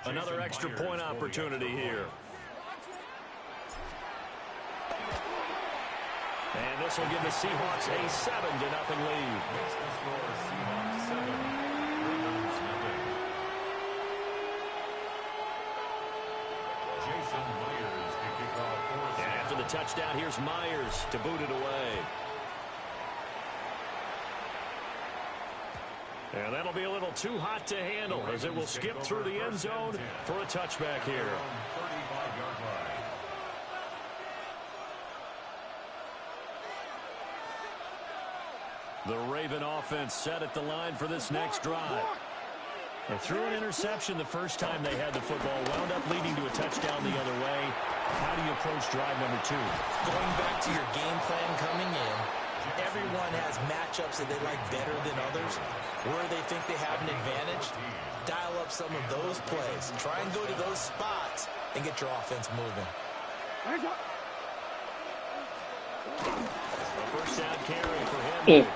Another extra point opportunity here. And this will give the Seahawks a 7-0 lead. And after the touchdown, here's Myers to boot it away. And that'll be a little too hot to handle as it will skip through the end zone for a touchback here. The Raven offense set at the line for this next drive. They threw an interception the first time they had the football, wound up leading to a touchdown the other way. How do you approach drive number 2? Going back to your game plan coming in, everyone has matchups that they like better than others. Where they think they have an advantage, dial up some of those plays. Try and go to those spots and get your offense moving. A first down carry for him.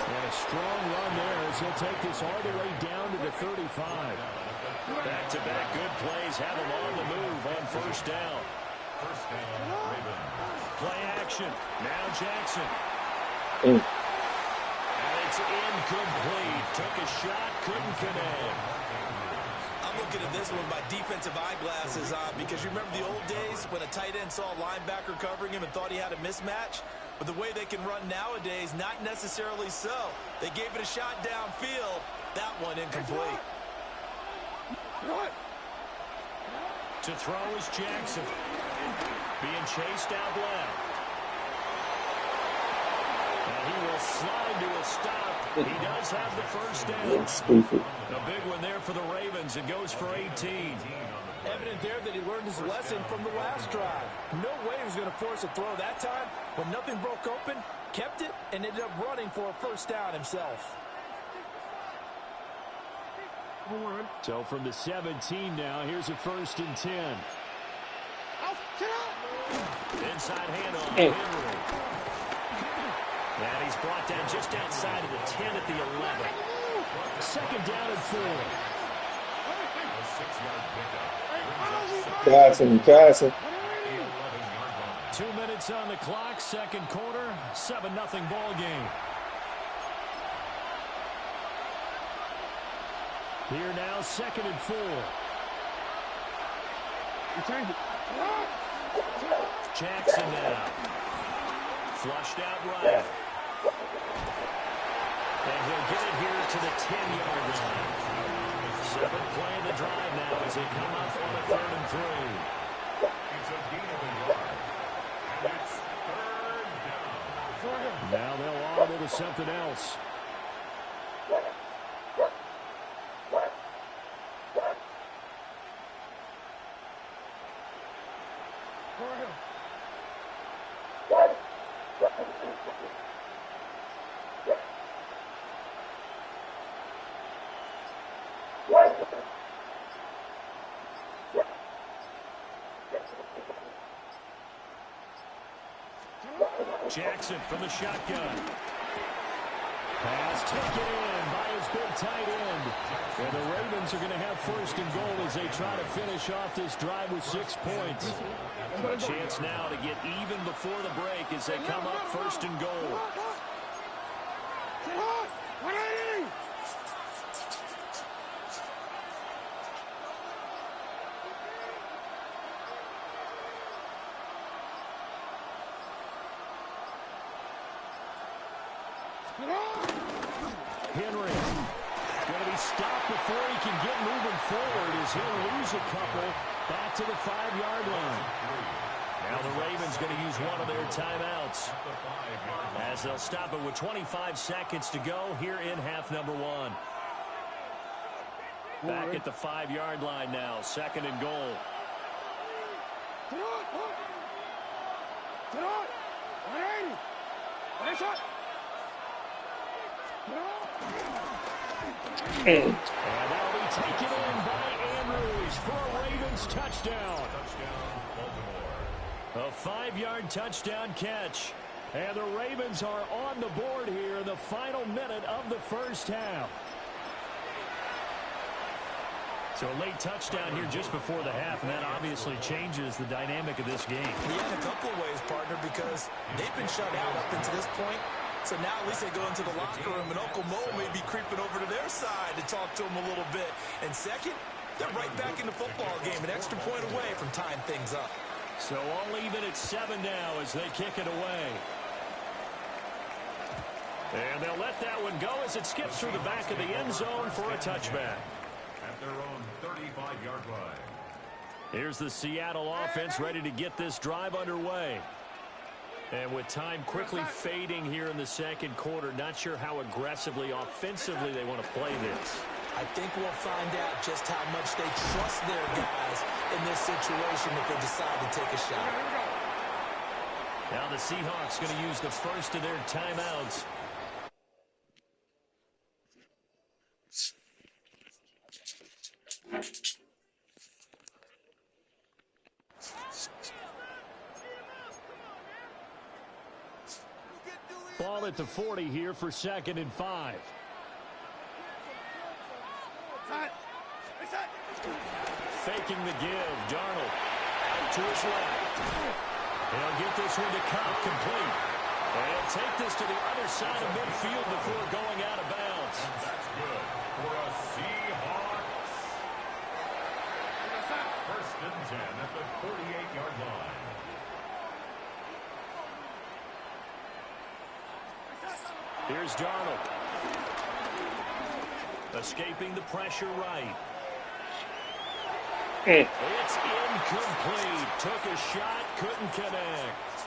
And a strong run there as he'll take this all the way down to the 35. Back-to-back good plays have him on the move on first down. Play action. Now Jackson. And it's incomplete. Took a shot, couldn't connect. I'm looking at this one by defensive eyeglasses on because you remember the old days when a tight end saw a linebacker covering him and thought he had a mismatch? But the way they can run nowadays, not necessarily so. They gave it a shot downfield. That one incomplete. To throw is Jackson. Being chased out left. And he will slide to a stop. He does have the first down. A big one there for the Ravens. It goes for 18. Evident there that he learned his lesson from the last drive. No way he was going to force a throw that time. When nothing broke open, kept it, and ended up running for a first down himself. So from the 17 now, here's a 1st and 10. Inside handoff. Henry. And he's brought down just outside of the 10 at the 11. Second down and 4. Passing. 2 minutes on the clock, second quarter, 7-0 ball game. Here now, 2nd and 4. Jackson now. Flushed out right. And he'll get it here to the 10-yard line. 7th play of the drive now as they come up on a 3rd and 3. It's a gain of a yard. And it's 3rd down. Now they'll audible to something else. Jackson from the shotgun. Pass taken in by his big tight end. And the Ravens are going to have 1st and goal as they try to finish off this drive with 6 points. A chance now to get even before the break as they come up 1st and goal. Henry going to be stopped before he can get moving forward as he'll lose a couple back to the 5-yard line. Now the Ravens going to use one of their timeouts as they'll stop it with 25 seconds to go here in half number 1. Back at the 5-yard line now, 2nd and goal. And that'll be taken in by Andrews for a Ravens touchdown. A 5-yard touchdown catch. And the Ravens are on the board here in the final minute of the first half. So a late touchdown here just before the half, and that obviously changes the dynamic of this game. Yeah, in a couple of ways, partner, because they've been shut out up until this point. So now at least they go into the locker room, and Uncle Mo may be creeping over to their side to talk to him a little bit. And second, they're right back in the football game, an extra point away from tying things up. So all even at 7 now as they kick it away. And they'll let that one go as it skips through the back of the end zone for a touchback. At their own 35-yard line. Here's the Seattle offense ready to get this drive underway. And with time quickly fading here in the second quarter, not sure how aggressively, offensively they want to play this. I think we'll find out just how much they trust their guys in this situation if they decide to take a shot. Now the Seahawks going to use the first of their timeouts. Ball at the 40 here for 2nd and 5. Faking the give. Darnold out to his left. He'll get this one to Cobb complete. And he'll take this to the other side of midfield before going out of bounds. That's good for a Seahawks. 1st and 10 at the 48-yard line. Here's Darnold. Escaping the pressure right. It's incomplete. Took a shot, couldn't connect.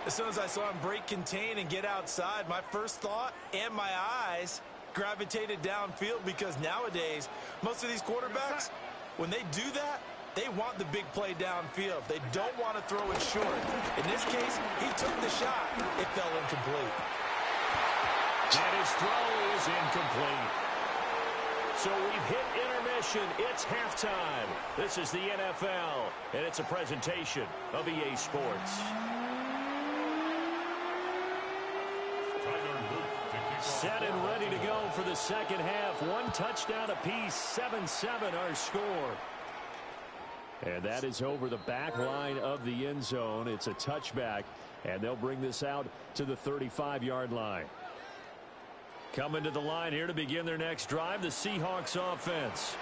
As soon as I saw him break contain and get outside, my first thought and my eyes gravitated downfield, because nowadays, most of these quarterbacks, when they do that, they want the big play downfield. They don't want to throw it short. In this case, he took the shot. It fell incomplete. And his throw is incomplete. So we've hit intermission. It's halftime. This is the NFL, and it's a presentation of EA Sports. Set and ready to go for the second half. One touchdown apiece, 7-7 our score. And that is over the back line of the end zone. It's a touchback, and they'll bring this out to the 35-yard line. Coming to the line here to begin their next drive, the Seahawks offense.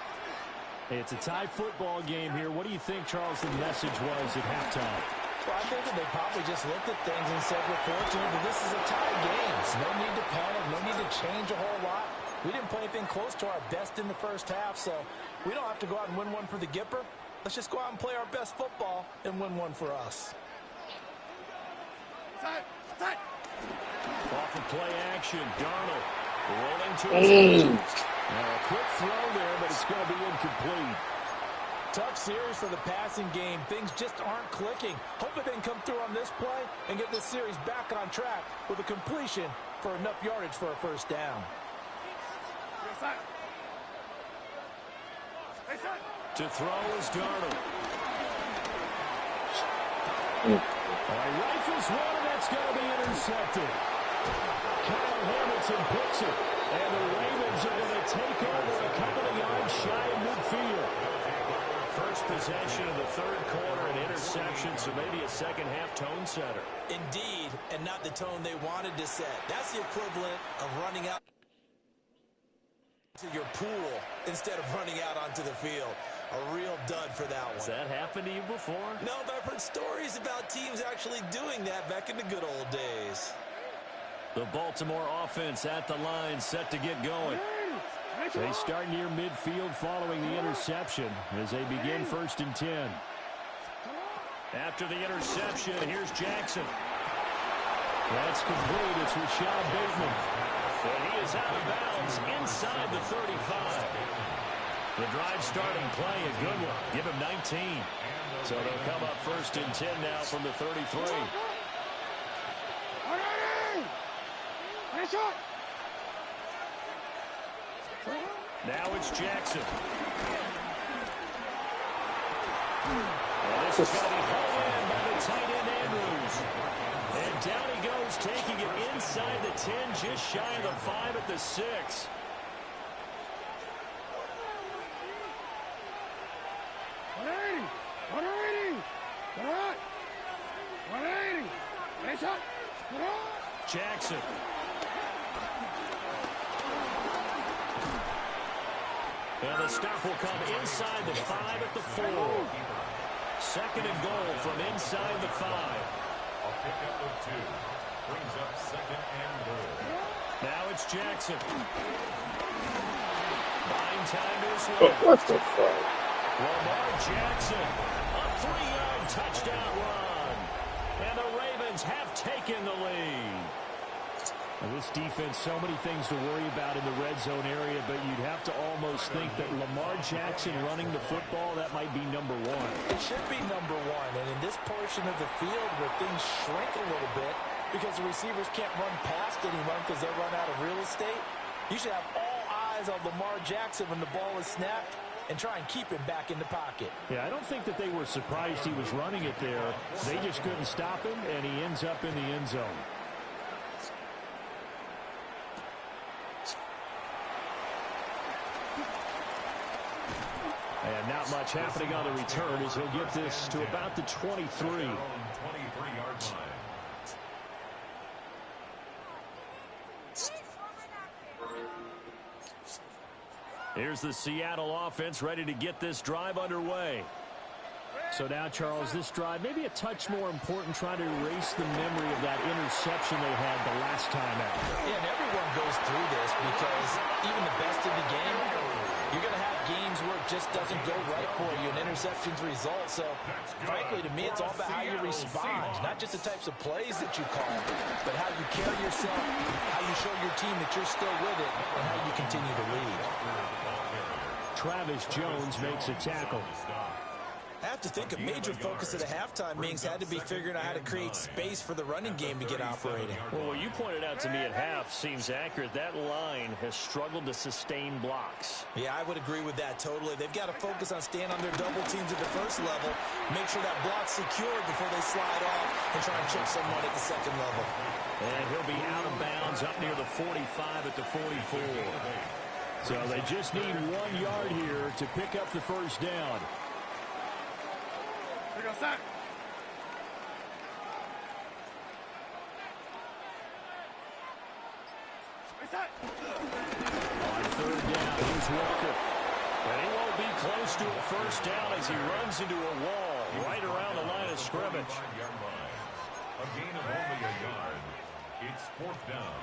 It's a tie football game here. What do you think, Charles, the message was at halftime? Well, I think that they probably just looked at things and said, we're fortunate that this is a tie game. So no need to panic, no need to change a whole lot. We didn't play anything close to our best in the first half, so we don't have to go out and win one for the Gipper. Let's just go out and play our best football and win one for us. Off of play action, Darnold rolling to his feet. Now a quick throw there, but it's going to be incomplete. Tough series for the passing game. Things just aren't clicking. Hope they can come through on this play and get this series back on track with a completion for enough yardage for a first down. To throw is Darnold. Rifles one, and that's going to be intercepted. Kyle Hamilton picks it, and the Ravens are going to take over a couple of yards shy of midfield. First possession of the third quarter, an interception, so maybe a second-half tone setter. Indeed, and not the tone they wanted to set. That's the equivalent of running out to your pool instead of running out onto the field. A real dud for that one. Has that happened to you before? No, but I've heard stories about teams actually doing that back in the good old days. The Baltimore offense at the line, set to get going. They start near midfield following the interception as they begin 1st and 10. After the interception, here's Jackson. That's complete. It's Rashad Bateman. And he is out of bounds inside the 35. The drive starting play, a good one. Give him 19. So they'll come up 1st and 10 now from the 33. Now it's Jackson. And this is going to be hauled in by the tight end Andrews. And down he goes, taking it inside the 10, just shy of the 5 at the 6. Jackson. And the stop will come inside the 5 at the 4. Second and goal from inside the 5. A pickup of 2. Brings up second and goal. Now it's Jackson. Buying time to his left. What the fuck? Lamar Jackson, a 3-yard touchdown run. And the Ravens have taken the lead. Now this defense, so many things to worry about in the red zone area, but you'd have to almost think that Lamar Jackson running the football, that might be number 1. It should be number 1, and in this portion of the field where things shrink a little bit because the receivers can't run past anyone because they'll run out of real estate, you should have all eyes on Lamar Jackson when the ball is snapped and try and keep him back in the pocket. Yeah, I don't think that they were surprised he was running it there. They just couldn't stop him, and he ends up in the end zone. And not much happening on the return as he'll get this to about the 23. 23-yard line. Here's the Seattle offense ready to get this drive underway. So now, Charles, this drive maybe a touch more important, trying to erase the memory of that interception they had the last time out. Yeah, and everyone goes through this because even the best in the game, you're going to have games where it just doesn't go right for you, and interceptions result. So, frankly, to me, it's all about how you respond, not just the types of plays that you call, but how you carry yourself, how you show your team that you're still with it, and how you continue to lead. Travis Jones makes a tackle. I have to think a major focus of the halftime meetings had to be figuring out how to create space for the running game to get operating. Well, what you pointed out to me at half seems accurate. That line has struggled to sustain blocks. Yeah, I would agree with that totally. They've got to focus on staying on their double teams at the first level, make sure that block's secured before they slide off and try and chip someone at the second level. And he'll be out of bounds up near the 45 at the 44. So they just need 1 yard here to pick up the first down. Here goes that. On third down, here's Walker. And he won't be close to a first down as he runs into a wall right around the line of scrimmage. 25-yard line. A gain of only a yard. It's 4th down.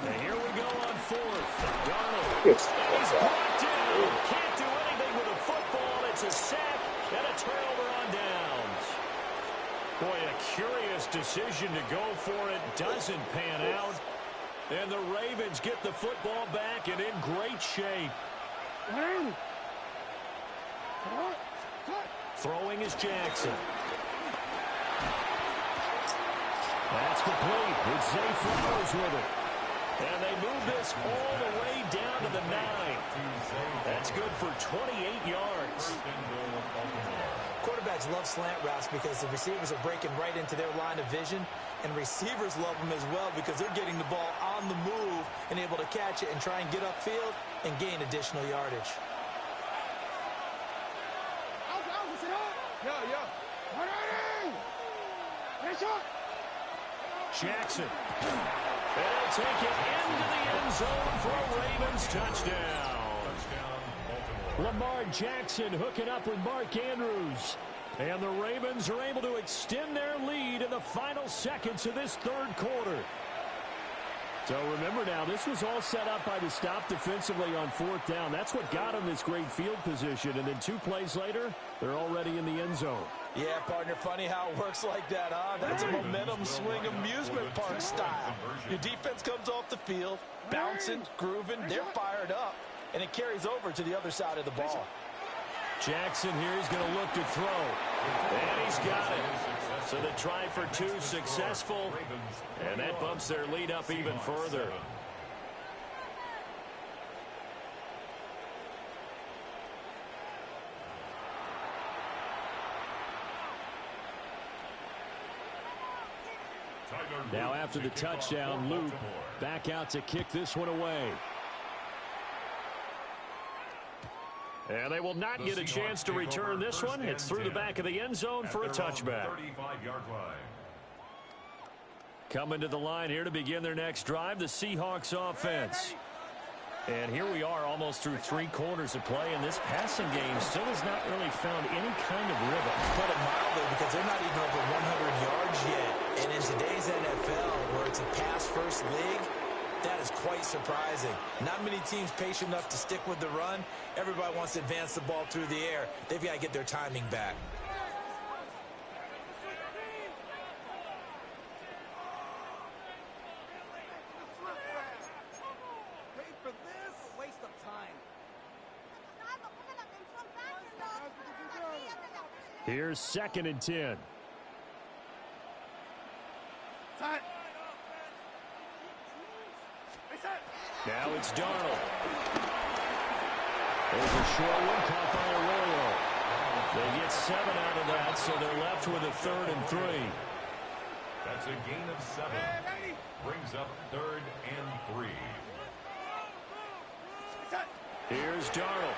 And here we go on 4th. Darnold. Yes. He's brought down. Can't do anything with a football. It's a sack and a turnover on downs. Boy, a curious decision to go for it. Doesn't pan out. And the Ravens get the football back and in great shape. Throwing is Jackson. That's complete. It's Zay Flowers with it. And they move this all the way down to the 9. That's good for 28 yards. Quarterbacks love slant routes because the receivers are breaking right into their line of vision, and receivers love them as well because they're getting the ball on the move and able to catch it and try and get upfield and gain additional yardage. Jackson. They'll take it into the end zone for a Ravens touchdown. Lamar Jackson hooking up with Mark Andrews. And the Ravens are able to extend their lead in the final seconds of this third quarter. So remember now, this was all set up by the stop defensively on 4th down. That's what got them this great field position. And then 2 plays later, they're already in the end zone. Yeah, partner, funny how it works like that, huh? That's a momentum swing amusement park style. Your defense comes off the field, bouncing, grooving, they're fired up, and it carries over to the other side of the ball. Jackson here is going to look to throw. And he's got it. So the try for 2 successful, and that bumps their lead up even further. Now after the touchdown, Luke back out to kick this one away. And they will not get a chance to return this one. It's through the back of the end zone for a touchback. Coming to the line here to begin their next drive, the Seahawks offense. And here we are almost through 3 quarters of play, and this passing game still has not really found any kind of rhythm. Put it mildly, because they're not even over 100 yards yet. And in today's NFL, where it's a pass-first league, that is quite surprising. Not many teams patient enough to stick with the run. Everybody wants to advance the ball through the air. They've got to get their timing back. Here's 2nd and 10. Now it's Darnold. There's a short one caught by Arroyo. They get 7 out of that, so they're left with a 3rd and 3. That's a gain of 7. Brings up 3rd and 3. Here's Darnold.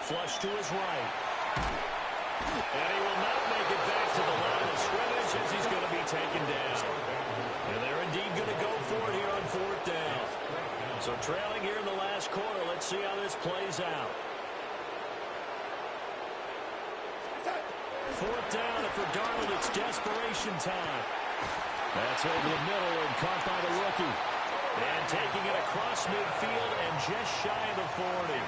Flush to his right. And he will not make it back to the line of scrimmage as he's going to be taken down. And they're indeed going to go for it here on 4th down. So trailing here in the last quarter. Let's see how this plays out. 4th down, and for Darnold, it's desperation time. That's over the middle and caught by the rookie. And taking it across midfield and just shy of the 40.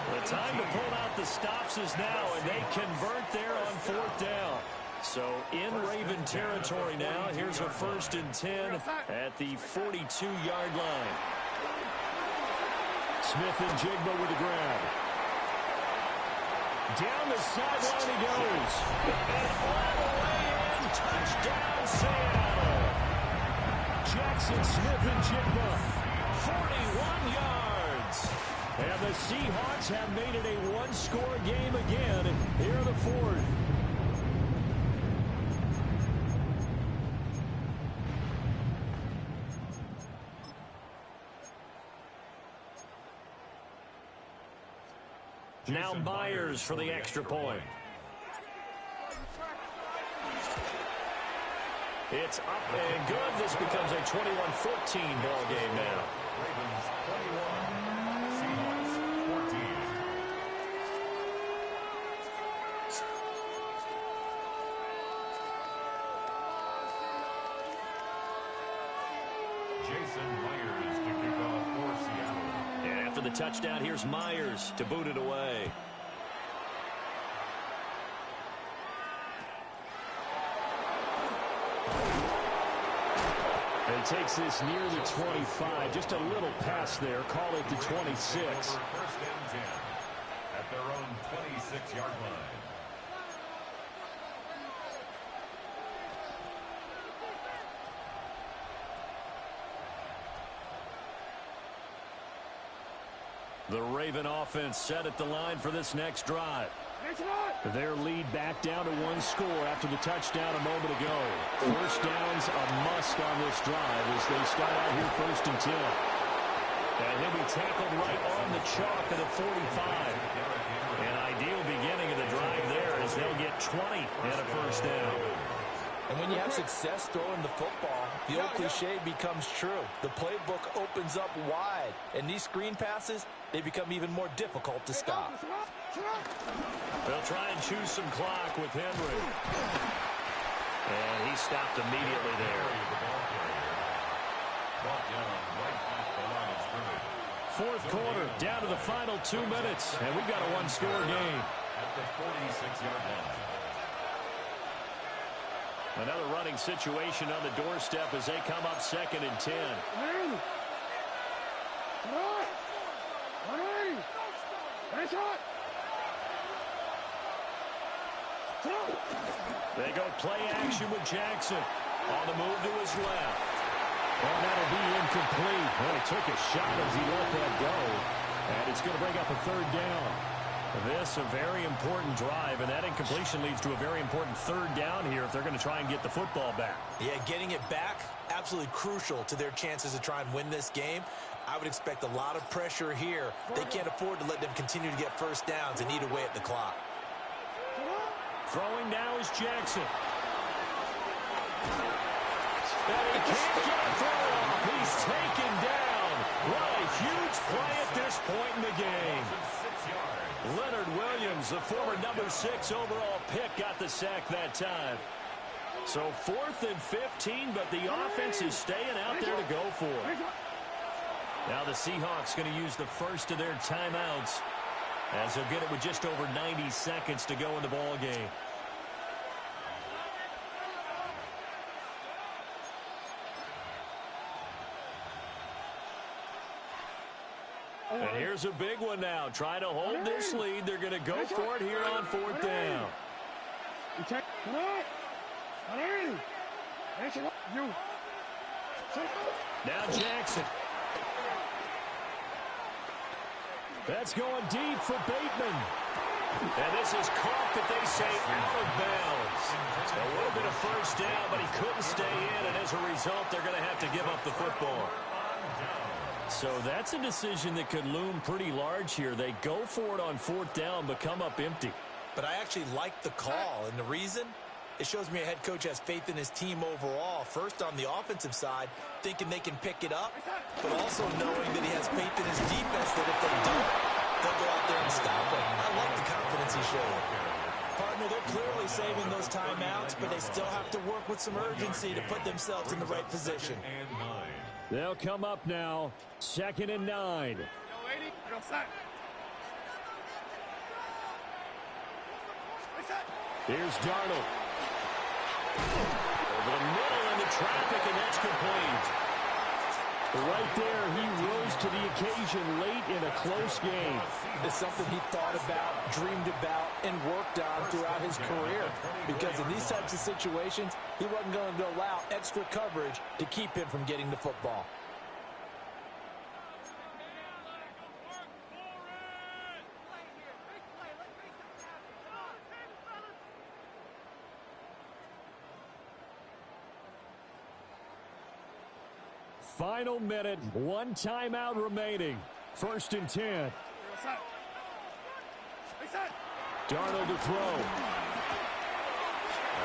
The time to pull out the stops is now, and they convert there on 4th down. So in Raven territory now. Here's a 1st and 10 at the 42-yard line. Smith and Jigba with the grab. Down the sideline he goes. And all the way in. Touchdown, Seattle. Jackson, Smith, and Jigba. 41 yards. And the Seahawks have made it a one-score game again here in the 4th. Now Myers for the extra point. It's up and good. This becomes a 21-14 ball game now. Ravens 21, Seahawks 14. Jason Myers to kick off for Seattle. And after the touchdown, here's Myers to boot it away. He takes this near the 25. Just a little pass there. Call it the 26. 1st and 10 at their own 26-yard line. The Raven offense set at the line for this next drive. Their lead back down to 1 score after the touchdown a moment ago. 1st down's a must on this drive as they start out here 1st and 10. And he'll be tackled right on the chalk at a 45. An ideal beginning of the drive there as they'll get 20 and a 1st down. And when you have success throwing the football, the old cliche becomes true. The playbook opens up wide. And these screen passes, they become even more difficult to stop. They'll try and choose some clock with Henry. And he stopped immediately there. 4th quarter, down to the final 2 minutes. And we've got a one-score game. At the 46-yard line. Another running situation on the doorstep as they come up 2nd and 10. They go play action with Jackson. On the move to his left. And that'll be incomplete. Well, he took a shot as he let that go. And it's going to bring up a 3rd down. This a very important drive, and that incompletion leads to a very important 3rd down here if they're going to try and get the football back. Yeah, getting it back, absolutely crucial to their chances to try and win this game. I would expect a lot of pressure here. They can't afford to let them continue to get 1st downs and eat away at the clock. Throwing now is Jackson. And he can't get a throw off. He's taken down. What a huge play at this point in the game. Leonard Williams, the former #6 overall pick, got the sack that time. So 4th and 15, but the offense is staying out there to go for it. Now the Seahawks going to use the first of their timeouts as they'll get it with just over 90 seconds to go in the ball game. And here's a big one now. Trying to hold this lead. They're going to go for it here on 4th down. Now Jackson. That's going deep for Bateman. And this is caught that they say out of bounds. A little bit of first down, but he couldn't stay in, and as a result, they're going to have to give up the football. So that's a decision that could loom pretty large here. They go for it on 4th down, but come up empty. But I actually like the call, and the reason? It shows me a head coach has faith in his team overall. First on the offensive side, thinking they can pick it up, but also knowing that he has faith in his defense that if they don't, they'll go out there and stop him. I like the confidence he showed. Partner, they're clearly saving those timeouts, but they still have to work with some urgency to put themselves in the right position. They'll come up now, 2nd and 9. Here's Darnold. Over the middle into traffic, and that's complete. Right there, he rose to the occasion late in a close game. It's something he thought about, dreamed about, and worked on throughout his career. Because in these types of situations, he wasn't going to allow extra coverage to keep him from getting the football. Final minute, 1 timeout remaining. 1st and 10. Darnold to throw. Well,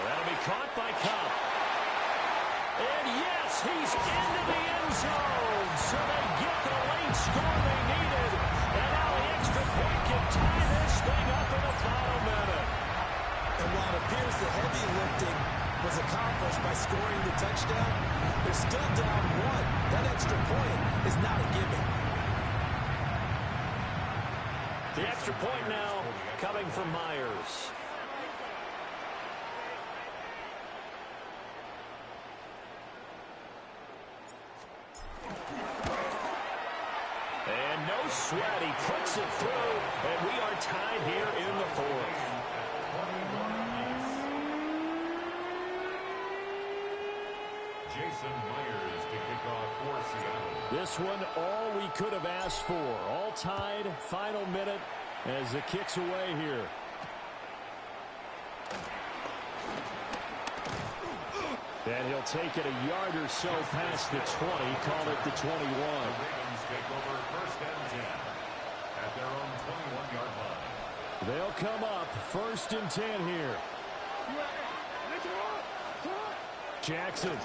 that'll be caught by Cobb. And yes, he's into the end zone. So they get the late score they needed. And now the extra point can tie this thing up in the final minute. And while it appears the heavy lifting was accomplished by scoring the touchdown, they're still down 1. That extra point is not a given. The extra point now coming from Myers. And no sweat. He puts it through, and we are tied here in the 4th. Jason Myers to kick off for Seattle. This one, all we could have asked for. All tied, final minute as it kicks away here. And he'll take it a yard or so past the 20, call it the 21. The Ravens take over 1st and 10 at their own 21-yard line. They'll come up 1st and 10 here. Jackson.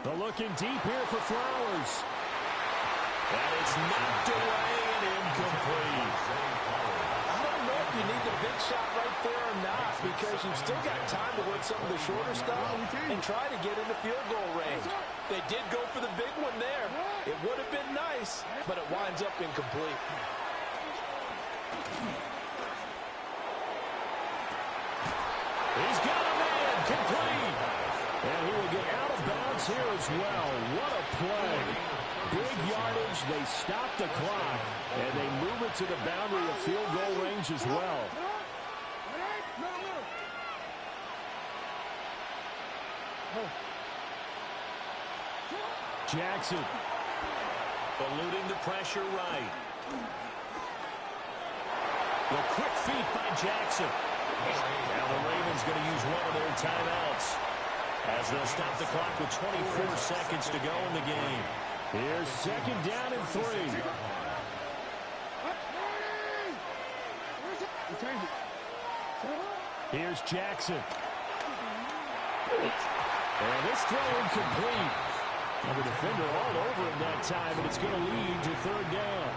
The looking deep here for Flowers. And it's knocked away and incomplete. I don't know if you need the big shot right there or not, because you've still got time to work some of the shorter stuff and try to get into field goal range. They did go for the big one there. It would have been nice, but it winds up incomplete. He's got a man, complete. And he will get out of bounds here as well. What a play. Big yardage. They stop the clock, and they move it to the boundary of field goal range as well. Jackson. Eluding the pressure right. The quick feet by Jackson. Now the Ravens going to use one of their timeouts as they'll stop the clock with 24 seconds to go in the game. Here's 2nd down and 3. Here's Jackson. And this throw incomplete. And the defender all over him that time, and it's going to lead to third down.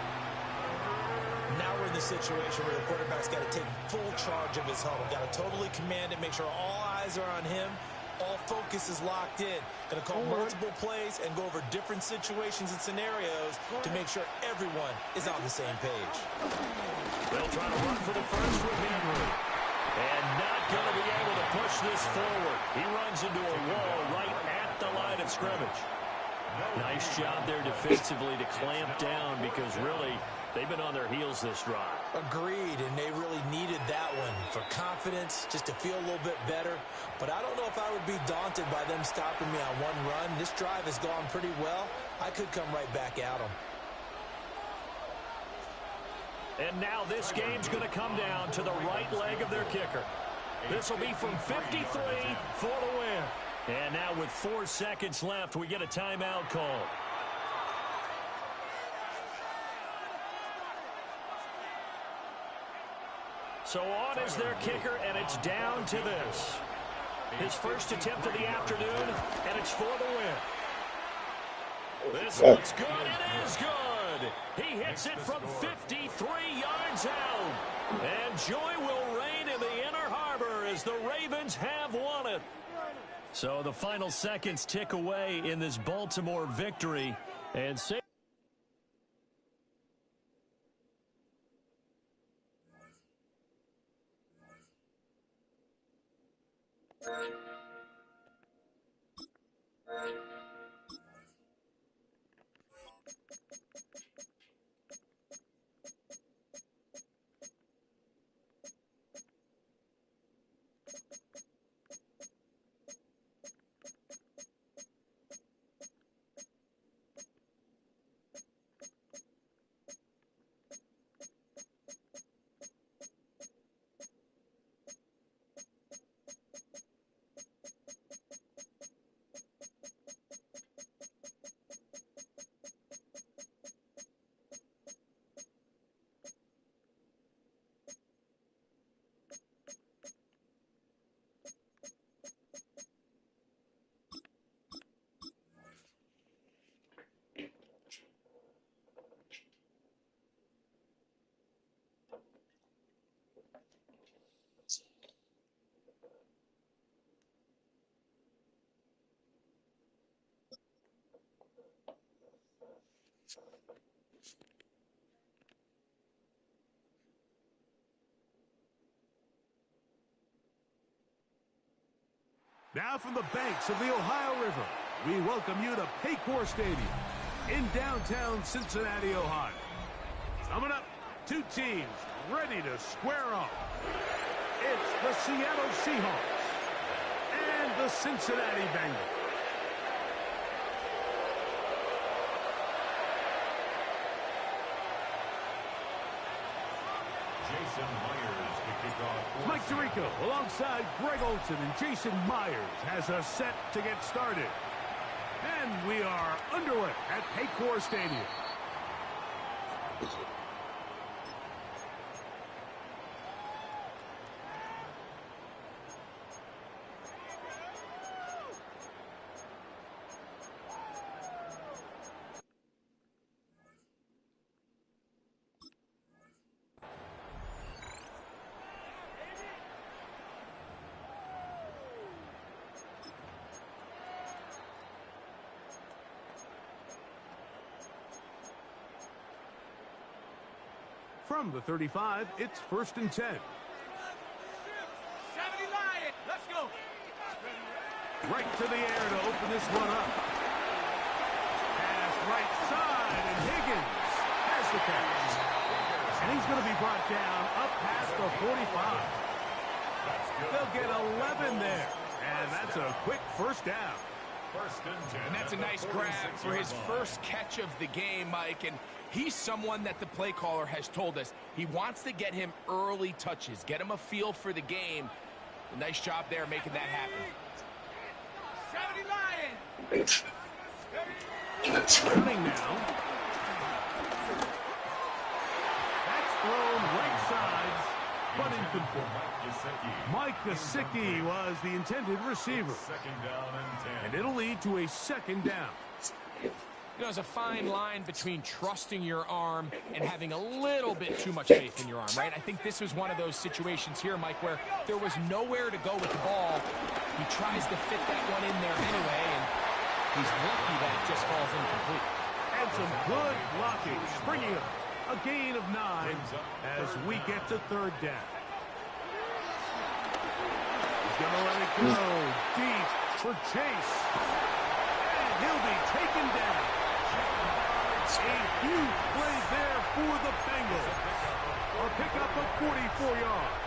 Now we're in the situation where the quarterback's got to take full charge of his huddle. Got to totally command it, make sure all eyes are on him. All focus is locked in. Going to call multiple plays and go over different situations and scenarios to make sure everyone is on the same page. They'll try to run for the first with Henry. And not going to be able to push this forward. He runs into a wall right at the line of scrimmage. Nice job there defensively to clamp down because really they've been on their heels this drive. Agreed, and they really needed that one for confidence, just to feel a little bit better. But I don't know if I would be daunted by them stopping me on one run. This drive has gone pretty well. I could come right back at them. And now this game's going to come down to the right leg of their kicker. This will be from 53 for the win. And now with 4 seconds left, we get a timeout call. So on is their kicker, and it's down to this. His first attempt of the afternoon, and it's for the win. This looks good. It is good. He hits it from 53 yards out. And joy will reign in the Inner Harbor as the Ravens have won it. So the final seconds tick away in this Baltimore victory. And now from the banks of the Ohio River, we welcome you to Paycor Stadium in downtown Cincinnati, Ohio. Coming up, two teams ready to square off. It's the Seattle Seahawks and the Cincinnati Bengals. Jason Myers to kick off. Mike Tirico alongside Greg Olson, and Jason Myers has us set to get started. And we are underway at Paycor Stadium. From the 35, it's 1st and 10. 70 Lion, let's go. Right to the air to open this one up. Pass right side, and Higgins has the catch. And he's going to be brought down up past the 45. They'll get 11 there. And that's a quick first down. And that's a nice grab for his first catch of the game, Mike. And he's someone that the play caller has told us he wants to get him early touches, get him a feel for the game. A nice job there making that happen. 70 Lion! Running now. That's thrown right side. but incomplete. Mike Gesicki was the intended receiver. And it'll lead to a second down. You know, there's a fine line between trusting your arm and having a little bit too much faith in your arm, right? I think this was one of those situations here, Mike, where there was nowhere to go with the ball. He tries to fit that one in there anyway, and he's lucky that it just falls incomplete. And some good blocking, springing up. A gain of 9 as we get to third down. He's going to let it go deep for Chase. And he'll be taken down. A huge play there for the Bengals. A pickup of 44 yards.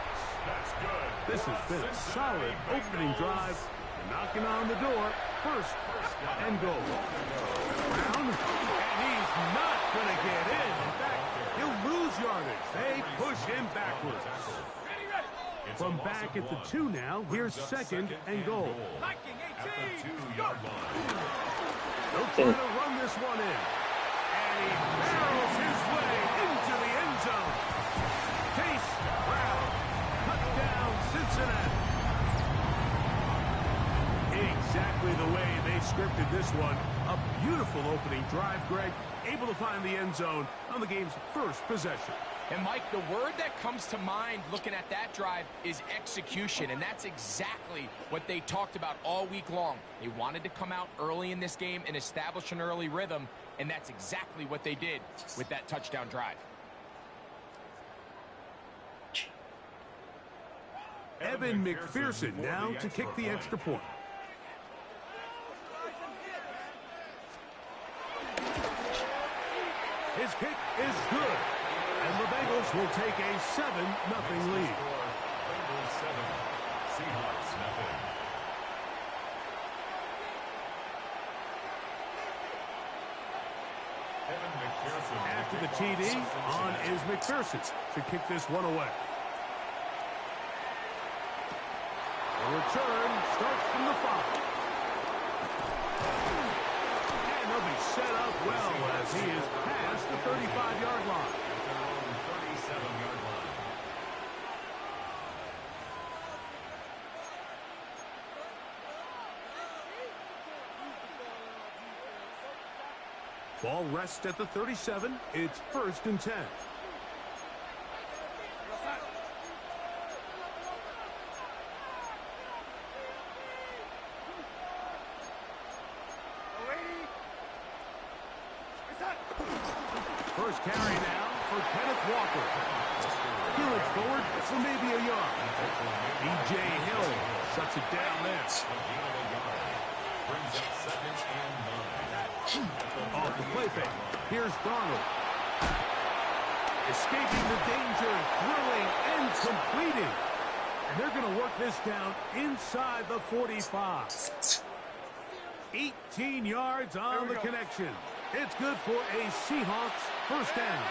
This has been a solid opening drive. Knocking on the door. First and goal. Brown. And he's not going to get in. In fact, he'll lose yardage. They push him backwards. From back at the 2 now, here's second and goal. They'll try to run this one in. And he barrels his way into the end zone. Chase Brown, touchdown Cincinnati. Exactly the way they scripted this one. A beautiful opening drive, Greg. Able to find the end zone on the game's first possession. And, Mike, the word that comes to mind looking at that drive is execution, and that's exactly what they talked about all week long. They wanted to come out early in this game and establish an early rhythm, and that's exactly what they did with that touchdown drive. Evan McPherson now to kick the extra point. His kick is good. And the Bengals will take a 7-0 lead. Bengals 7, Seahawks 0. After the TD, on is McPherson to kick this one away. The return starts from the 5. And they'll be set up well as he is past the 35-yard line. 37-yard line. Ball rests at the 37. It's 1st and 10. First carry now for Kenneth Walker. He'll it forward for maybe a yard. B.J. Hill shuts it down there. Brings up 2nd and 9. Off the play fake. Here's Darnold. Escaping the danger, throwing and completing. And they're going to work this down inside the 45. 18 yards on the connection. It's good for a Seahawks first down.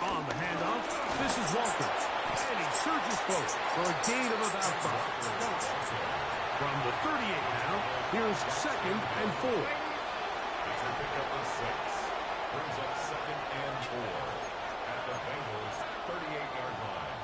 On the handoff, this is Walker. And he surges forward for a gain of about 5. From the 38 now, here's 2nd and 4. It's a pickup of 6. Brings up 2nd and 4. At the Bengals' 38-yard line.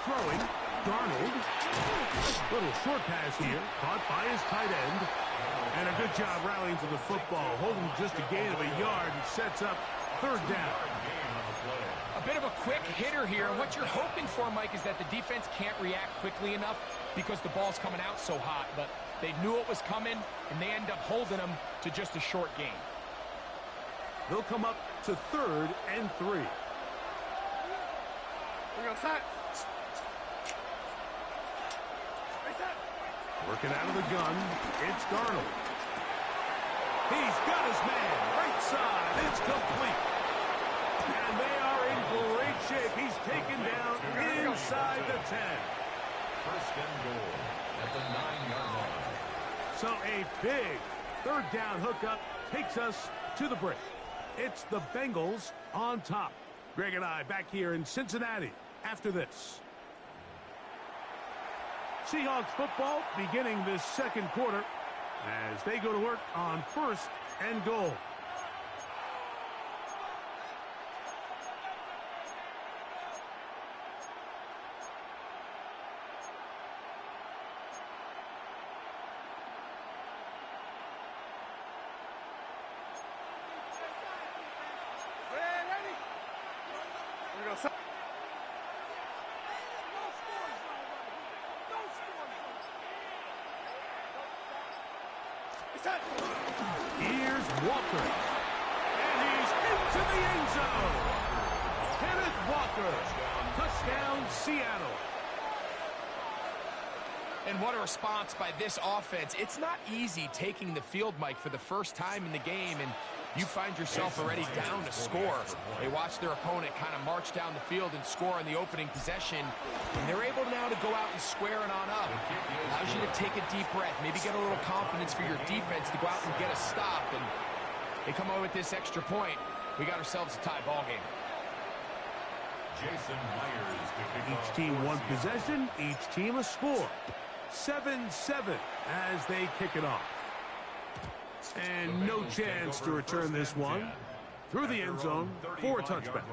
Throwing, Darnold. Little short pass here, caught by his tight end. And a good job rallying to the football, holding just a gain of a yard and sets up 3rd down. A bit of a quick hitter here, and what you're hoping for, Mike, is that the defense can't react quickly enough because the ball's coming out so hot. But they knew it was coming, and they end up holding them to just a short gain. They'll come up to 3rd and 3. Working out of the gun, it's Darnold. He's got his man. Right side. It's complete. And they are in great shape. He's taken down inside the 10. First and goal at the 9-yard line. So a big third down hookup takes us to the break. It's the Bengals on top. Greg and I back here in Cincinnati after this. Seahawks football beginning this second quarter as they go to work on first and goal. Here's Walker. And he's into the end zone. Kenneth Walker. Touchdown, Seattle. And what a response by this offense. It's not easy taking the field, Mike, for the first time in the game, and you find yourself already down to score. They watch their opponent kind of march down the field and score on the opening possession, and they're able now to go out and square it on up. Allows you to take a deep breath, maybe get a little confidence for your defense to go out and get a stop, and they come away with this extra point. We got ourselves a tie ball game. Jason Myers to kick Each off team for one Seattle. possession, each team a score. 7-7 as they kick it off. And no chance to return this one through the end zone for a touchback.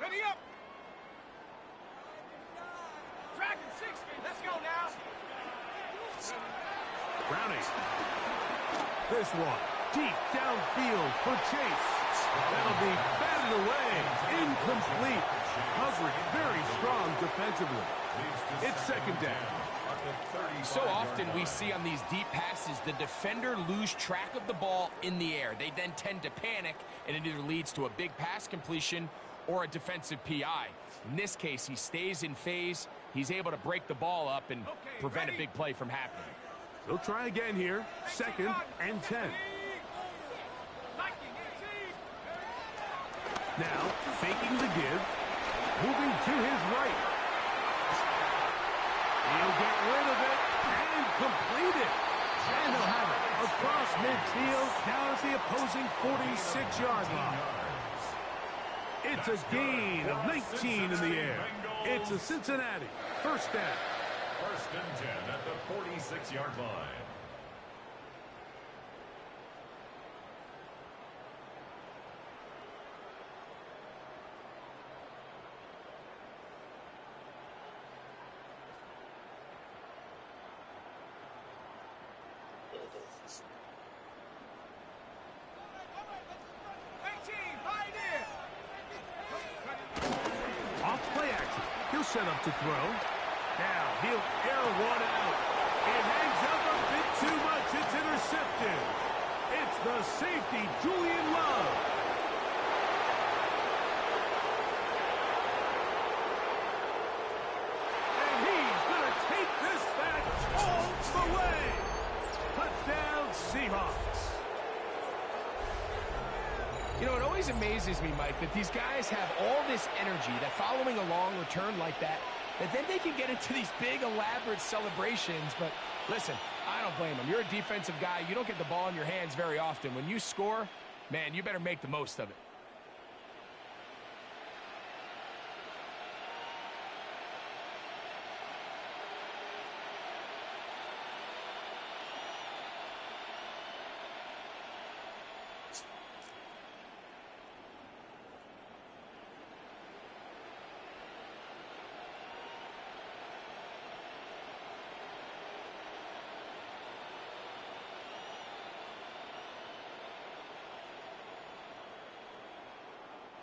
Ready up! Dragon 60, let's go now! Browning. This one deep downfield for Chase. That'll be batted away. Incomplete. Coverage very strong defensively. It's second down. So often we see on these deep passes the defender lose track of the ball in the air. They then tend to panic, and it either leads to a big pass completion or a defensive PI. In this case, he stays in phase. He's able to break the ball up and prevent a big play from happening. They'll try again here. Second and 10. Now, faking the give. Moving to his right. He'll get rid of it and complete it. And they'll have it across midfield down at the opposing 46-yard line. It's a gain of 19 in the air. It's a Cincinnati first down. First and 10 at the 46-yard line. Off play action. He'll set up to throw. Now he'll air one out. It hangs up a bit too much. It's intercepted. It's the safety, Julian Love. And he's going to take this back all the way. Touchdown, Seahawks. You know, it always amazes me, Mike, that these guys have all this energy that following a long return like that then they can get into these big, elaborate celebrations. But listen, I don't blame them. You're a defensive guy. You don't get the ball in your hands very often. When you score, man, you better make the most of it.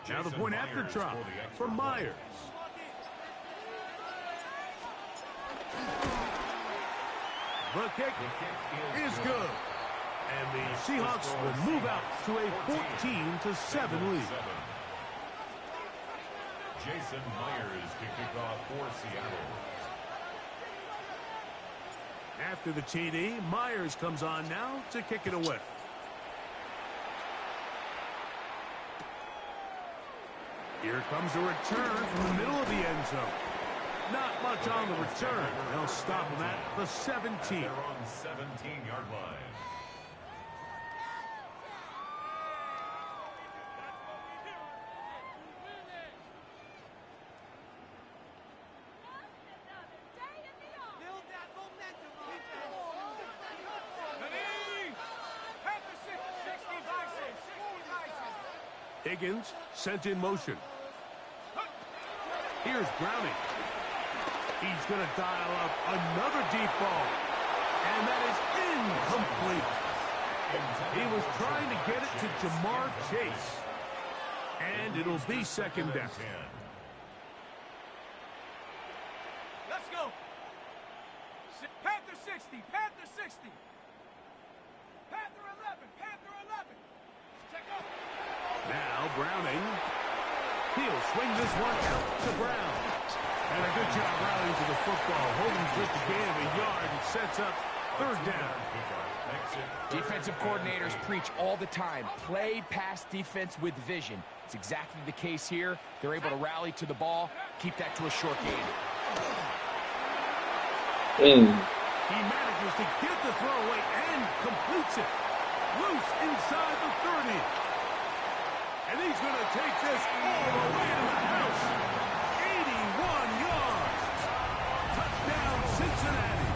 Now the point after try for Myers. The kick is good. And the Seahawks will move out to a 14-7 lead. Jason Myers to kick off for Seattle. After the TD, Myers comes on now to kick it away. Here comes a return from the middle of the end zone. Not much on the return. They'll stop him at the 17. They're on 17-yard line. Higgins sent in motion. Here's Browning. He's going to dial up another deep ball. And that is incomplete. He was trying to get it to Jamar Chase. And it'll be second down. Let's go. Panther 60. Panther 60. Panther 11. Panther 11. Check up. Now Browning. He'll swing this one out to Brown. And a good job rallying to the football. Holding just a gain of a yard and sets up third down. Defensive coordinators preach all the time. Play pass defense with vision. It's exactly the case here. They're able to rally to the ball, keep that to a short gain. He manages to get the throw away and completes it. Loose inside the 30. And he's going to take this all the way to the house. 81 yards. Touchdown, Cincinnati.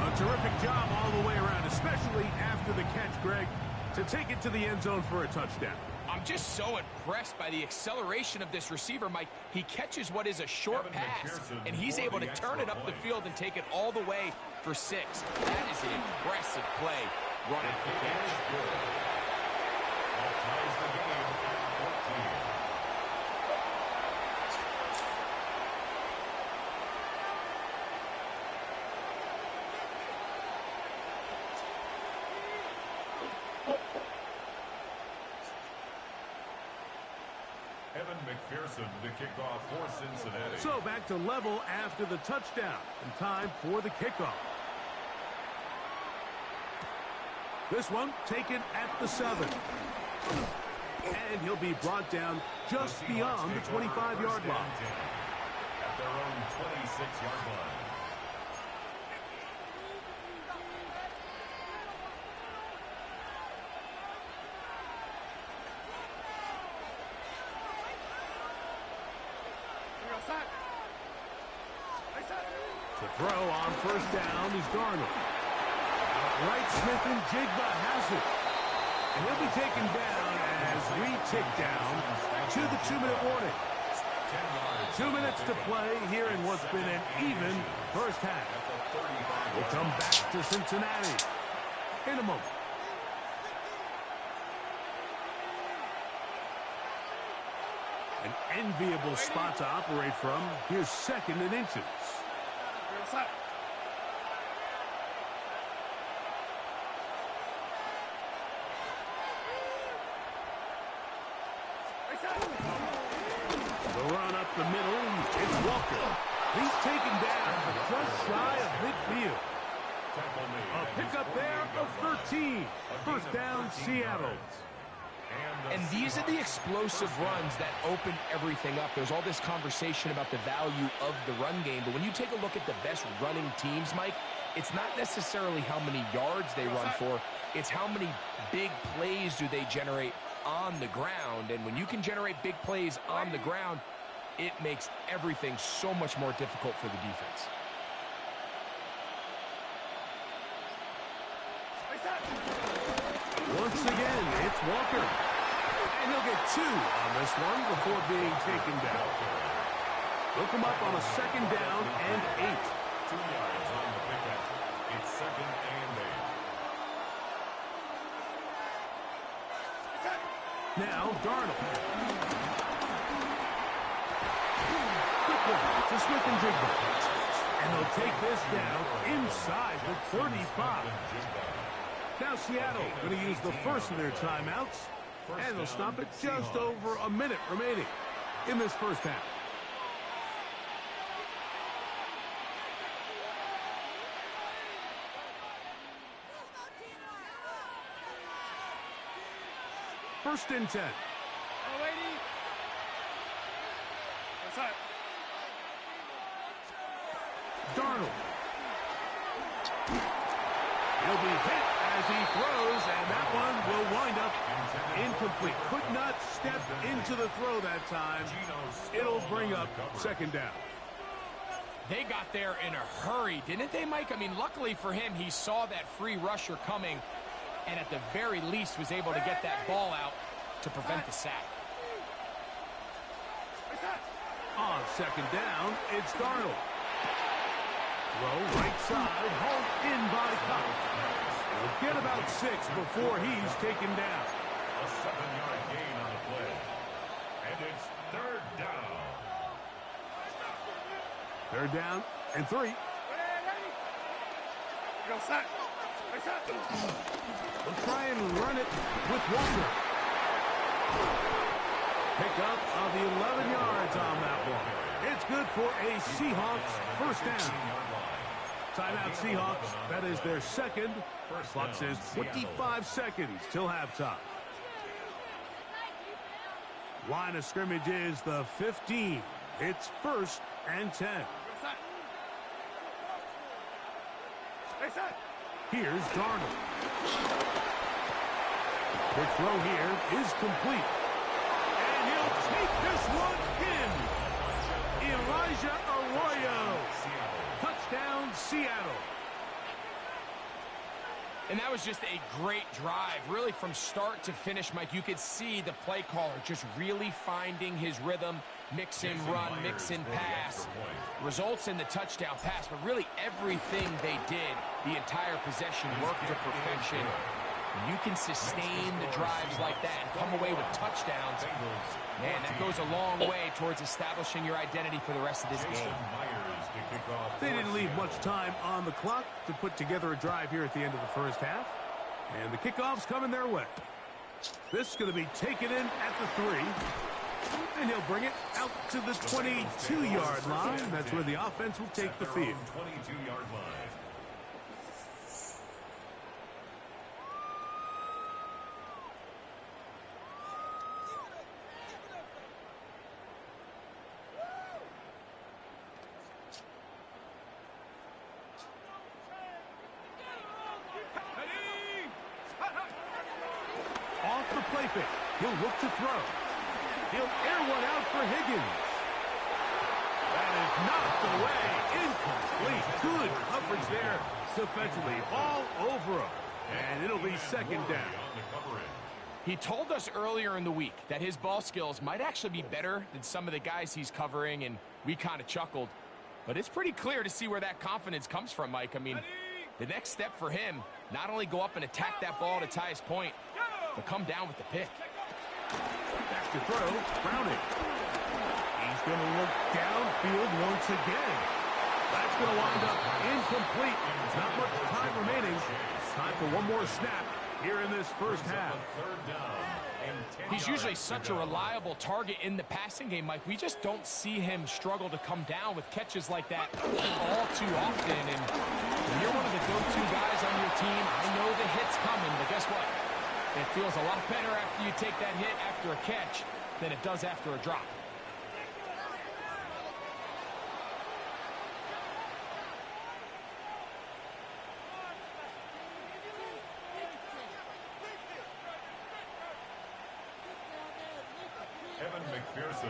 A terrific job all the way around, especially after the catch, Greg, to take it to the end zone for a touchdown. I'm just so impressed by the acceleration of this receiver, Mike. He catches what is a short pass, and he's able to turn it up the field and take it all the way for 6. That is an impressive play running for catch. That ties the game at 14. Evan McPherson to kick off for Cincinnati. So back to level after the touchdown, and time for the kickoff. This one taken at the 7. And he'll be brought down just beyond the 25-yard line. At their own 26-yard line. The throw on first down is Darnold. Right, Smith and Jigba has it. And he'll be taken down as we tick down to the 2-minute warning. 2 minutes to play here in what's been an even first half. We'll come back to Cincinnati in a moment. An enviable spot to operate from. Here's 2nd and inches. The run up the middle, it's Walker. He's taken down just shy of midfield. A pickup there of 13. First down, Seattle. And these are the explosive runs that open everything up. There's all this conversation about the value of the run game, but when you take a look at the best running teams, Mike, it's not necessarily how many yards they run for, it's how many big plays do they generate on the ground. And when you can generate big plays on the ground, it makes everything so much more difficult for the defense. Once again, it's Walker. And he'll get 2 on this one before being taken down. He'll come up on a 2nd down and 8. 2 yards on the pickup. It's 2nd and 8. Now, Darnold. Quick one to Smith and Jigba. And they'll take this down inside the 35. Now Seattle going to use the first of their timeouts. And they'll stop it just over a minute remaining in this first half. First and 10. Darnold. He'll be hit as he throws, and that one will wind up incomplete. Could not step into the throw that time. It'll bring up second down. They got there in a hurry, didn't they, Mike? I mean, luckily for him, he saw that free rusher coming, and at the very least was able to get that ball out to prevent the sack. On second down, it's Darnold. Throw right side, home in by Cox. He'll get about 6 before he's taken down. A 7-yard gain on the play. And it's third down. Third down and 3. We'll try and run it with Walker. Pick up of the 11 yards on that one. It's good for a Seahawks first down. Timeout Seahawks. That is their second. Clock says 25 seconds till halftime. Line of scrimmage is the 15. It's first and 10. Here's Darnold. Quick throw here is complete. And he'll take this one in. Elijah Arroyo. Touchdown, Seattle. And that was just a great drive. Really, from start to finish, Mike, you could see the play caller just really finding his rhythm. Mix and run, mix and pass. Results in the touchdown pass, but really everything they did, the entire possession worked to perfection. When you can sustain the drives like that and come away with touchdowns, man, that goes a long way towards establishing your identity for the rest of this game. They didn't leave much time on the clock to put together a drive here at the end of the first half. And the kickoff's coming their way. This is going to be taken in at the 3. And he'll bring it out to the 22-yard line. That's where the offense will take the field. 22-yard line. Off the play fake. He'll look to throw. He'll air one out for Higgins. That is knocked away. Incomplete. Good coverage there defensively. All over him. And it'll be second down. He told us earlier in the week that his ball skills might actually be better than some of the guys he's covering, and we kind of chuckled. But it's pretty clear to see where that confidence comes from, Mike. I mean, the next step for him, not only go up and attack that ball to tie his point, but come down with the pick. Back to throw, Browning. He's going to look downfield once again. That's going to wind up incomplete. Not much time remaining. Time for one more snap here in this first half. He's usually such a reliable target in the passing game, Mike. We just don't see him struggle to come down with catches like that all too often. And when you're one of the go-to guys on your team, I know the hit's coming, but guess what? It feels a lot better after you take that hit after a catch than it does after a drop.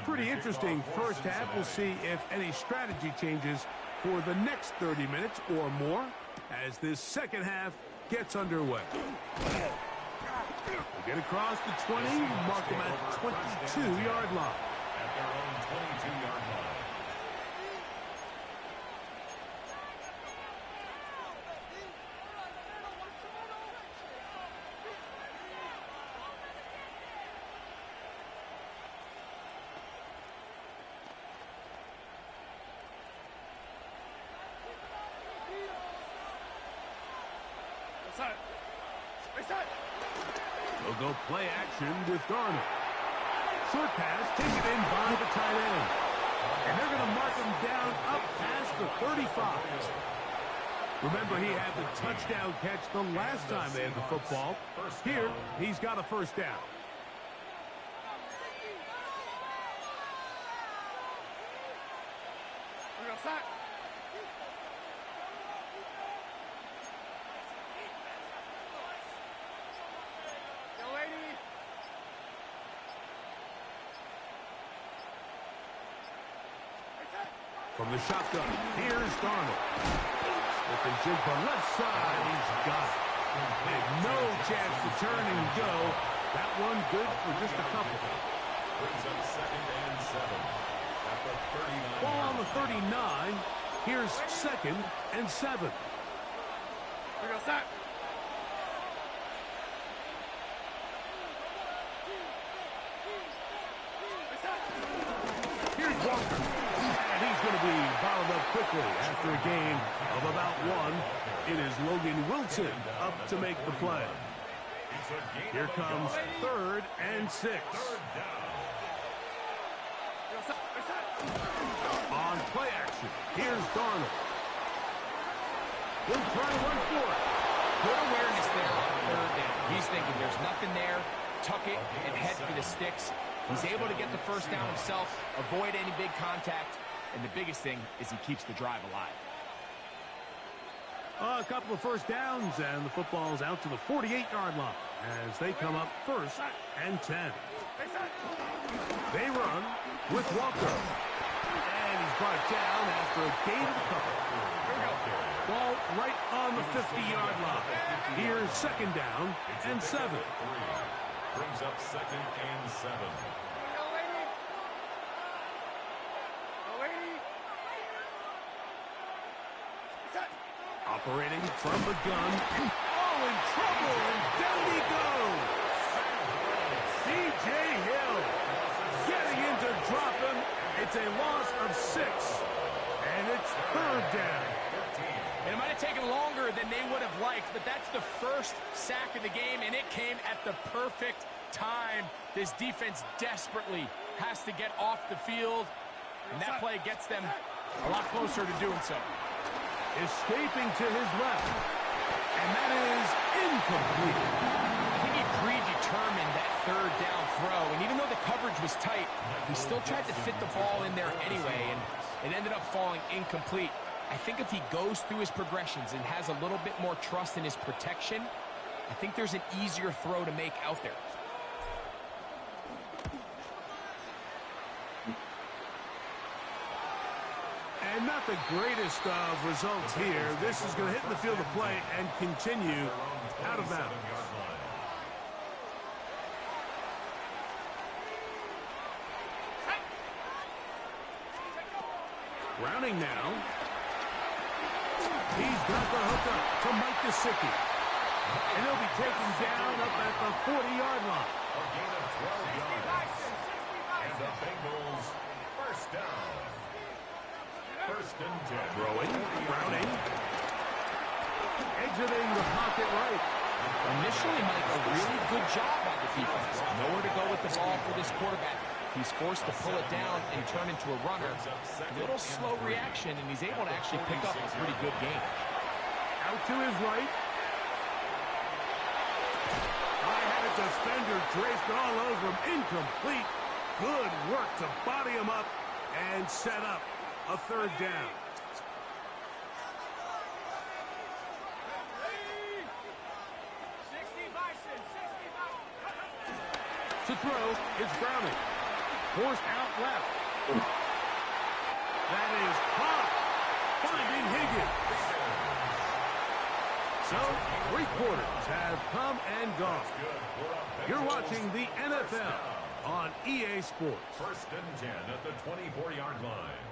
Pretty interesting first half. We'll see if any strategy changes for the next 30 minutes or more as this second half gets underway. They get across the 20, mark them at 22-yard line. At their own 22-yard line. They'll go play action with Darnold. Short pass taken in by the tight end. And they're going to mark him down up past the 35. Remember, he had the touchdown catch the last time they had the football. Here, he's got a first down. From the shotgun, here's Darnold. With the jig for left side, he's got it. And no chance to turn and go. That one good for just a couple. Brings up 2nd and 7 at the 39. Ball on the 39. Here's 2nd and 7. Here's Walker. And he's going to be bottled up quickly after a game of about 1. It is Logan Wilson up to make the play. Here comes 3rd and 6. On play action, here's Darnold. He'll try to run for it. Good awareness there on 3rd down. He's thinking there's nothing there. Tuck it and head for the sticks. He's able to get the first down himself, avoid any big contact, and the biggest thing is he keeps the drive alive. A couple of first downs, and the football's out to the 48-yard line as they come up 1st and 10. They run with Walker. And he's brought down after a gain of a couple. Ball right on the 50-yard line. Here's 2nd down and 7. Brings up 2nd and 7. Operating from the gun. Oh, in trouble, and down he goes. C.J. Hill getting in to drop him. It's a loss of 6, and it's 3rd down. And it might have taken longer than they would have liked, but that's the first sack of the game, and it came at the perfect time. This defense desperately has to get off the field, and that play gets them a lot closer to doing so. Escaping to his left, and that is incomplete. I think he predetermined that 3rd down throw, and even though the coverage was tight, he still tried to fit the ball in there anyway, and it ended up falling incomplete. I think if he goes through his progressions and has a little bit more trust in his protection, I think there's an easier throw to make out there. And not the greatest of results here. This is going to hit in the field of play and continue out of bounds. Browning now. He's got the hookup to Mike Gesicki. And he'll be taken down up at the 40-yard line. A gain of 12 yards. And the Bengals first down. 1st and 10. Throwing. Browning. Exiting the pocket right. Initially, Mike, a really good job by the defense. Nowhere to go with the ball for this quarterback. He's forced to pull it down and turn into a runner. A little slow reaction, and he's able to actually pick up a pretty good game. Out to his right. I had a defender draped all over him. Incomplete. Good work to body him up and set up a 3rd down. To throw, it's Browning. Forced out left. That is caught. Finding Higgins. So, 3 quarters have come and gone. You're watching the NFL on EA Sports. 1st and 10 at the 24-yard line.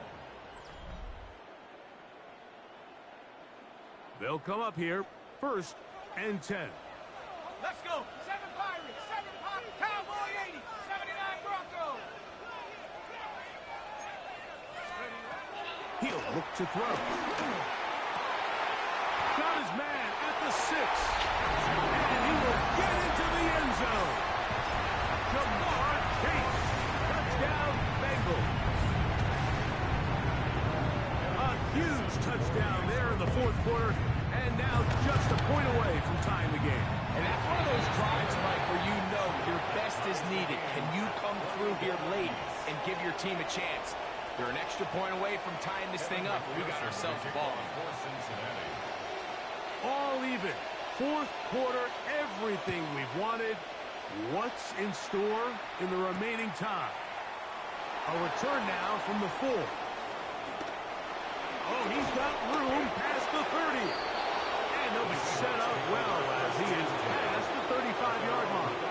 They'll come up here 1st and 10. Let's go. 7 Pirates, 7 Cowboy 80, 79 Broncos. He'll look to throw. got his man at the 6. And he will get into the end zone. Jamar Chase. Touchdown, Bengals. A huge touchdown there in the fourth quarter. And now just a point away from tying the game. And that's one of those drives, Mike, where you know your best is needed. Can you come through here late and give your team a chance? They're an extra point away from tying this thing up. We got ourselves a ball. All even. Fourth quarter, everything we've wanted. What's in store in the remaining time? A return now from the 4. Oh, he's got room past the 30. And he'll be set up well as he is past the 35-yard line.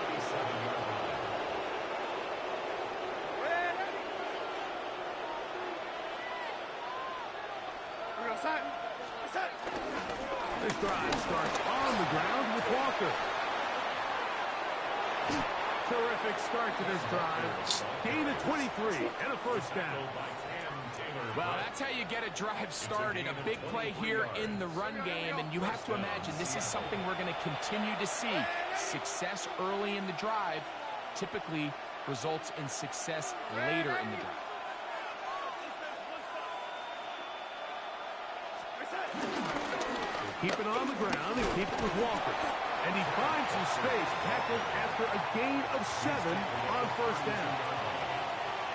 This drive starts on the ground with Walker. Terrific start to this drive. Gain of 23 and a first down. Well, that's how you get a drive started. A big play here in the run game, and you have to imagine this is something we're going to continue to see. Success early in the drive typically results in success later in the drive. Keep it on the ground and keep it with Walker. And he finds some space, tackled after a gain of 7 on first down.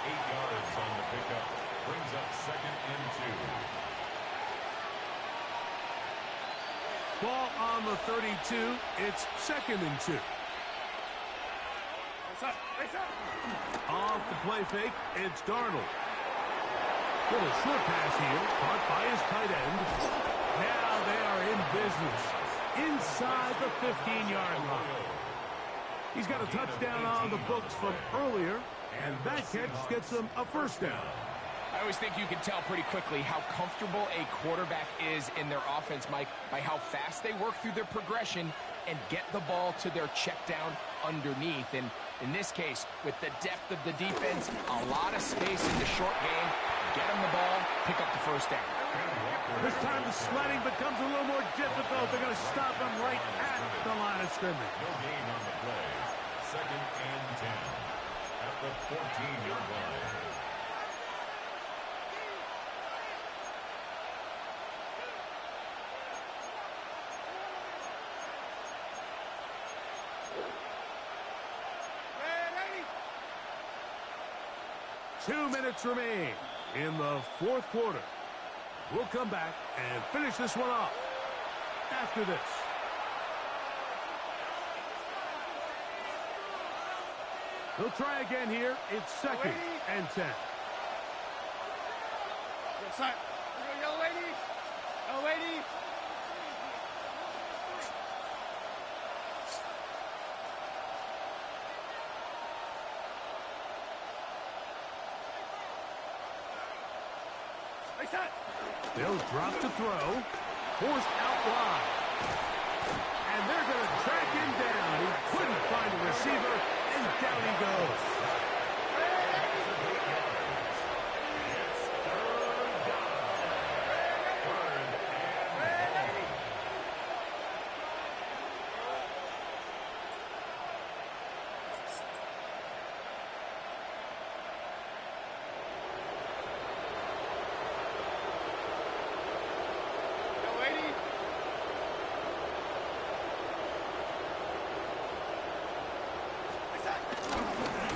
8 yards on the pickup. Brings up 2nd and 2. Ball on the 32. It's 2nd and 2. Off the play fake, it's Darnold. Little short pass here, caught by his tight end. Now they are in business inside the 15-yard line. He's got a touchdown on the books from earlier, and that catch gets him a first down. I always think you can tell pretty quickly how comfortable a quarterback is in their offense, Mike, by how fast they work through their progression and get the ball to their check down underneath. And in this case, with the depth of the defense, a lot of space in the short game, get them the ball, pick up the first down. This time the sledding becomes a little more difficult. They're going to stop him right at the line of scrimmage. No gain on the play. 2nd and 10 at the 14-yard line. Ready? 2 minutes remain in the fourth quarter. We'll come back and finish this one off after this. They'll try again here. It's 2nd and 10. Yes, sir. Yellow lady. Yellow lady. They'll drop to throw. Forced out wide. And they're going to track him down. He couldn't find a receiver, and down he goes.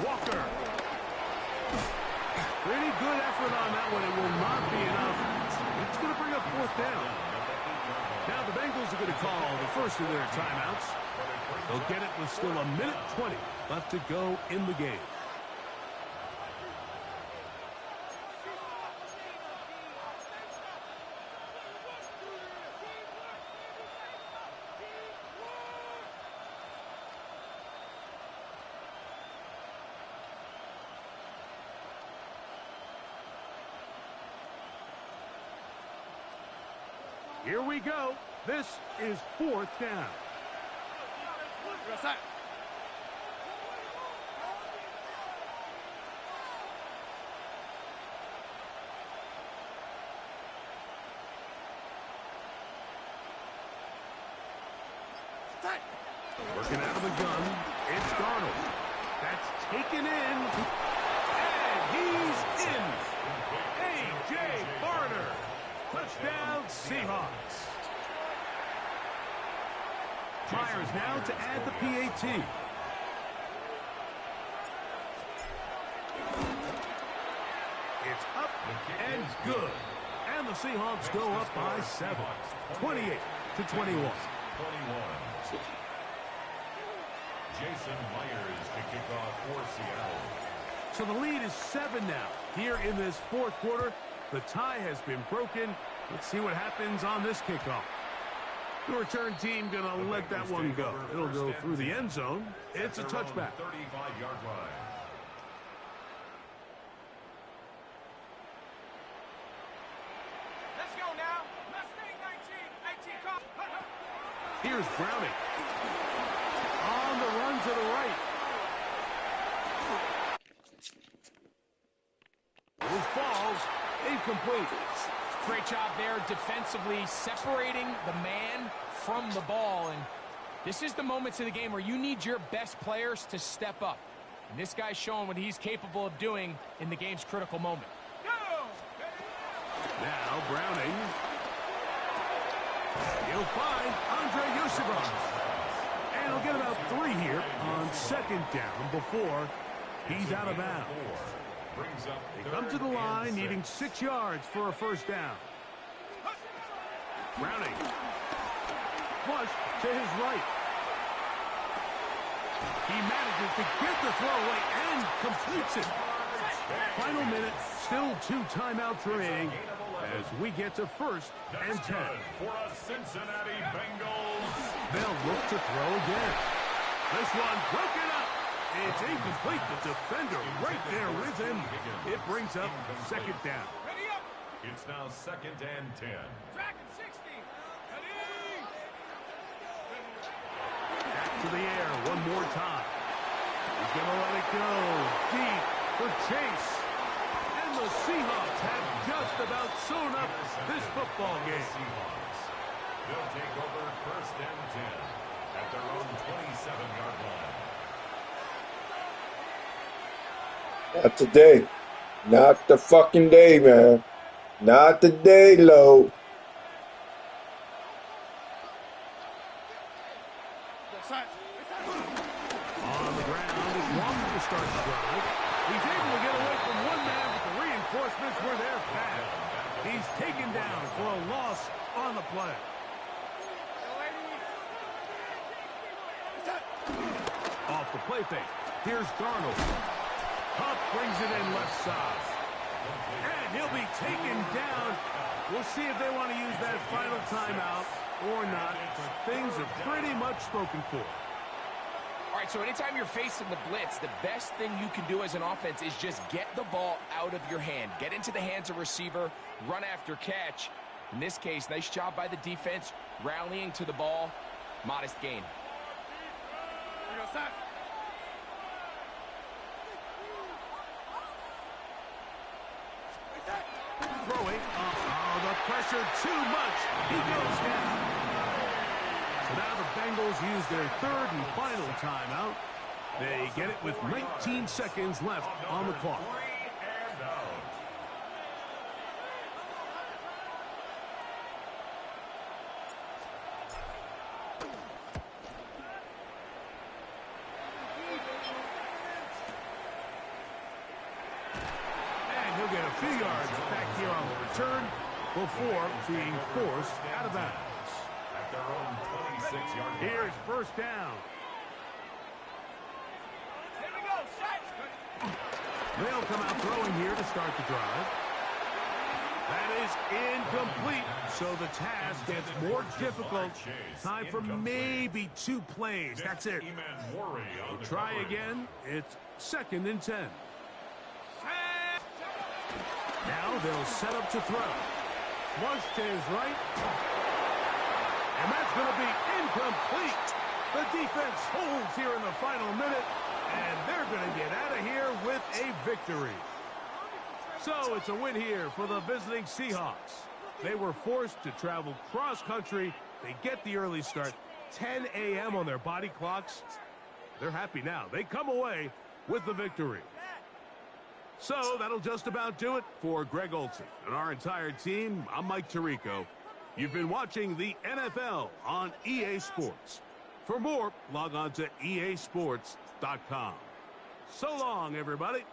Walker. Pretty good effort on that one. It will not be enough. It's going to bring up fourth down. Now the Bengals are going to call the first of their timeouts. They'll get it with still a minute 20 left to go in the game. Here we go. This is fourth down. Working out of the gun, it's Darnold. That's taken in, and he's in. A.J. Barner. Touchdown, Seahawks. Myers now to add the PAT. It's up and good. And the Seahawks go up by 7. 28-21. Jason Myers to kick off for Seattle. So the lead is 7 now. Here in this fourth quarter, the tie has been broken. Let's see what happens on this kickoff. The return team going to let that one go. It'll go through the end zone. It's a touchback. 35-yard line. Let's go now. Mustang 19 call. Here's Browning. On the run to the right. It falls. Incomplete. Great job there defensively, separating the man from the ball. And this is the moments of the game where you need your best players to step up. And this guy's showing what he's capable of doing in the game's critical moment. Now Browning. He'll find Andre Yoshiba. And he'll get about 3 here on second down before he's out of bounds. They come to the line needing 6 yards for a first down. Browning. Flush to his right. He manages to get the throw away and completes it. Final minute, still 2 timeouts remaining as we get to 1st and 10. For a Cincinnati Bengals. They'll look to throw again. This one broken up. It's incomplete. The defender right there with him. It brings up second down. Ready up. It's now 2nd and 10. Track and 60. Ready. Back to the air one more time. He's going to let it go deep for Chase. And the Seahawks have just about sewn up this football game. Seahawks. They'll take over 1st and 10 at their own 27-yard line. Not today. Not the fucking day, man. Not the day, Lo. On the ground, it's longer to start the drive. He's able to get away from one man, but the reinforcements were there fast. He's taken down for a loss on the play. Off the play fake. Here's Darnold. Huff brings it in left side. And he'll be taken down. We'll see if they want to use that final timeout or not, but things are pretty much spoken for. All right, so anytime you're facing the blitz, the best thing you can do as an offense is just get the ball out of your hand. Get into the hands of receiver, run after catch. In this case, nice job by the defense, rallying to the ball. Modest gain. Throwing. The pressure too much. He goes down. So now the Bengals use their 3rd and final timeout. They get it with 19 seconds left on the clock. And he'll get a few yards back here on the return before being forced out of bounds. At their own 26-yard line. Here's first down. Here we go. Set. They'll come out throwing here to start the drive. That is incomplete, so the task gets more difficult. Time for maybe 2 plays. That's it. We'll try again. It's 2nd and 10. Now they'll set up to throw. Flush to his right. And that's going to be incomplete. The defense holds here in the final minute, and they're going to get out of here with a victory. So it's a win here for the visiting Seahawks. They were forced to travel cross-country. They get the early start. 10 a.m. on their body clocks. They're happy now. They come away with the victory. So that'll just about do it for Greg Olson and our entire team. I'm Mike Tirico. You've been watching the NFL on EA Sports. For more, log on to easports.com. So long, everybody.